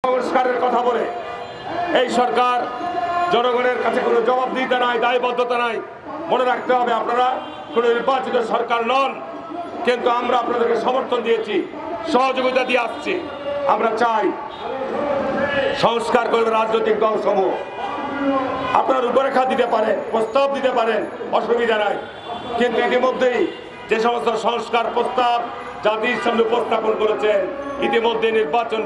সংস্কারের কথা বলে এই সরকার জনগণের কাছে কোনো জবাবদিহিতা নাই, দায়বদ্ধতা নাই। মনে রাখতে হবে, আপনারা কোনো নির্বাচিত সরকার নন, কিন্তু আমরা আপনাদেরকে সমর্থন দিয়েছি, সহযোগিতা দিয়ে আসছি। আমরা চাই সংস্কার করবে রাজনৈতিক দলসমূহ। আপনার রূপরেখা দিতে পারেন, প্রস্তাব দিতে পারেন, অসুবিধা নাই, কিন্তু ইতিমধ্যেই যে সমস্ত সংস্কার প্রস্তাব জাতির সামনে উপস্থাপন করেছেন, ইতিমধ্যে নির্বাচন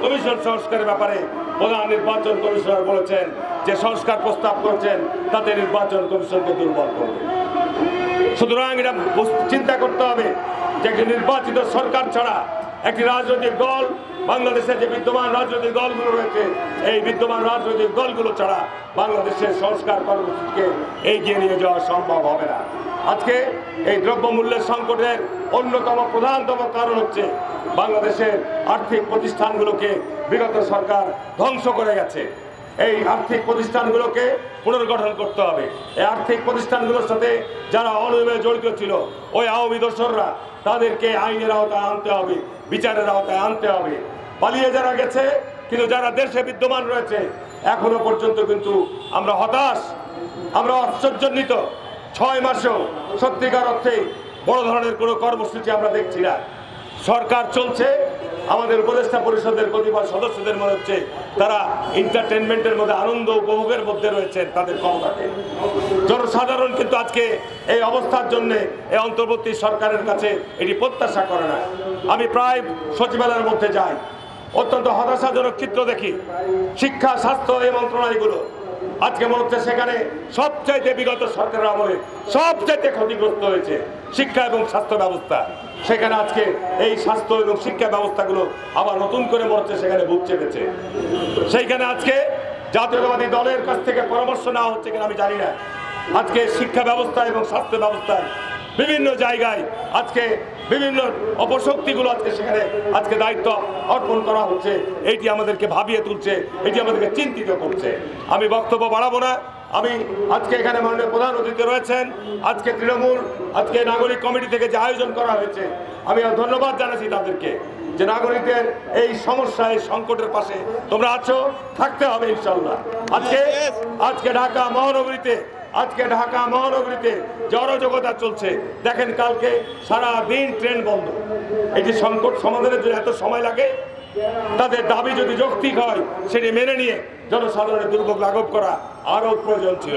কমিশন সংস্কারের ব্যাপারে প্রধান নির্বাচন কমিশনার বলেছেন যে সংস্কার প্রস্তাব করেছেন তাতে নির্বাচন কমিশনকে দুর্বল করবে। সুতরাং এটা চিন্তা করতে হবে যে একটি নির্বাচিত সরকার ছাড়া একটি রাজনৈতিক দল, বাংলাদেশের যে বিদ্যমান রাজনৈতিক দলগুলো রয়েছে, এই বিদ্যমান রাজনৈতিক দলগুলো ছাড়া বাংলাদেশের সংস্কার কর্মসূচিকে এগিয়ে নিয়ে যাওয়া সম্ভব হবে না। আজকে এই দ্রব্যমূল্যের সংকটের অন্যতম প্রধানতম কারণ হচ্ছে বাংলাদেশের আর্থিক প্রতিষ্ঠানগুলোকে বিগত সরকার ধ্বংস করে গেছে। এই আর্থিক প্রতিষ্ঠানগুলোকে পুনর্গঠন করতে হবে। এই আর্থিক প্রতিষ্ঠানগুলোর সাথে যারা অনিয়মে জড়িত ছিল, ওই আওয়ামী দোসররা, তাদেরকে আইনের আওতায় আনতে হবে, বিচারের আওতায় আনতে হবে। পালিয়ে যারা গেছে, কিন্তু যারা দেশে বিদ্যমান রয়েছে, এখনো পর্যন্ত কিন্তু আমরা হতাশ, আমরা আশ্চর্যান্বিত। 6 মাসেও সত্যিকার অর্থে বড় ধরনের কোনো কর্মসূচি আমরা দেখছি না। সরকার চলছে, আমাদের উপদেষ্টা পরিষদের কতিপয় সদস্যদের মনে হচ্ছে তারা এন্টারটেনমেন্টের মধ্যে, আনন্দ উপভোগের মধ্যে রয়েছেন তাদের ক্ষমতাকে। জনসাধারণ কিন্তু আজকে এই অবস্থার জন্য এই অন্তর্বর্তী সরকারের কাছে এটি প্রত্যাশা করে না। আমি প্রায় সচিবালয়ের মধ্যে যাই, অত্যন্ত হতাশাজনক চিত্র দেখি। শিক্ষা, স্বাস্থ্য এই মন্ত্রণালয়গুলো আজকে মনে হচ্ছে সেখানে সবচাইতে বিগত সরকারের আমলে সবচাইতে ক্ষতিগ্রস্ত হয়েছে শিক্ষা এবং স্বাস্থ্য ব্যবস্থা। সেখানে আজকে এই স্বাস্থ্য এবং শিক্ষা ব্যবস্থাগুলো আবার নতুন করে মনে হচ্ছে সেখানে বুক চেপেছে। সেইখানে আজকে জাতীয়তাবাদী দলের কাছ থেকে পরামর্শ নেওয়া হচ্ছে কিনা আমি জানি না। আজকে শিক্ষা ব্যবস্থা এবং স্বাস্থ্য ব্যবস্থায় বিভিন্ন জায়গায় আজকে বিভিন্ন অপশক্তিগুলো আজকে সেখানে আজকে দায়িত্ব অর্পণ করা হচ্ছে। এইটি আমাদেরকে ভাবিয়ে তুলছে, এটি আমাদেরকে চিন্তিত করছে। আমি বক্তব্য বাড়াবো না। আমি আজকে এখানে মাননীয় প্রধান অতিথি রয়েছেন, আজকে তৃণমূল, আজকে নাগরিক কমিটি থেকে যে আয়োজন করা হয়েছে, আমি ধন্যবাদ জানাচ্ছি তাদেরকে যে নাগরিকদের এই সমস্যা, এই সংকটের পাশে তোমরা আছো, থাকতে হবে ইনশাল্লাহ। আজকে ঢাকা মহানগরীতে যে অরাজকতা চলছে, দেখেন কালকে সারা দিন ট্রেন বন্ধ। এটি সংকট সমাধানের জন্য এত সময় লাগে? তাদের দাবি যদি যৌক্তিক হয় সেটি মেনে নিয়ে জনসাধারণের দুর্ভোগ লাঘব করা আরও প্রয়োজন ছিল।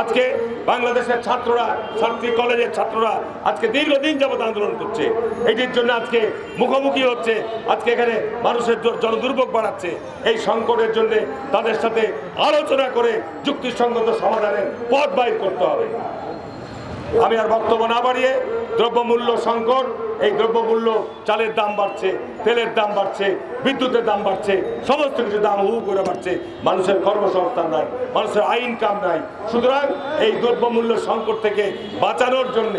আজকে বাংলাদেশের ছাত্ররা, ছাত্রী কলেজের ছাত্ররা আজকে দীর্ঘদিন যাবত আন্দোলন করছে। এটির জন্য আজকে মুখোমুখি হচ্ছে, আজকে এখানে মানুষের জনদুর্ভোগ বাড়াচ্ছে। এই সংকটের জন্য তাদের সাথে আলোচনা করে যুক্তিসঙ্গত সমাধানের পথ বাইর করতে হবে। আমি আর বক্তব্য না বাড়িয়ে, দ্রব্যমূল্য সংকট, এই দ্রব্যমূল্য, চালের দাম বাড়ছে, তেলের দাম বাড়ছে, বিদ্যুতের দাম বাড়ছে, সমস্ত কিছু দাম হু করে বাড়ছে। মানুষের কর্মসংস্থান নাই, মানুষের ইনকাম নাই। সুতরাং এই দ্রব্যমূল্য সংকট থেকে বাঁচানোর জন্য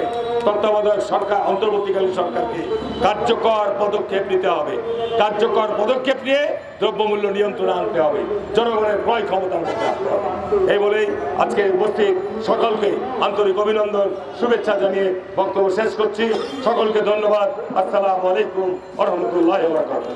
তত্ত্বাবধায়ক সরকার, অন্তর্বর্তীকালীন সরকারকে কার্যকর পদক্ষেপ নিতে হবে। কার্যকর পদক্ষেপ নিয়ে দ্রব্যমূল্য নিয়ন্ত্রণে আনতে হবে, জনগণের ক্রয় ক্ষমতার মধ্যে আনতে হবে। এই বলেই আজকে উপস্থিত সকলকে আন্তরিক অভিনন্দন, শুভেচ্ছা জানিয়ে বক্তব্য শেষ করছি। সকলকে ধন্যবাদ। আসসালামু আলাইকুম ওয়া রাহমাতুল্লাহি ওয়া বারাকাতুহু।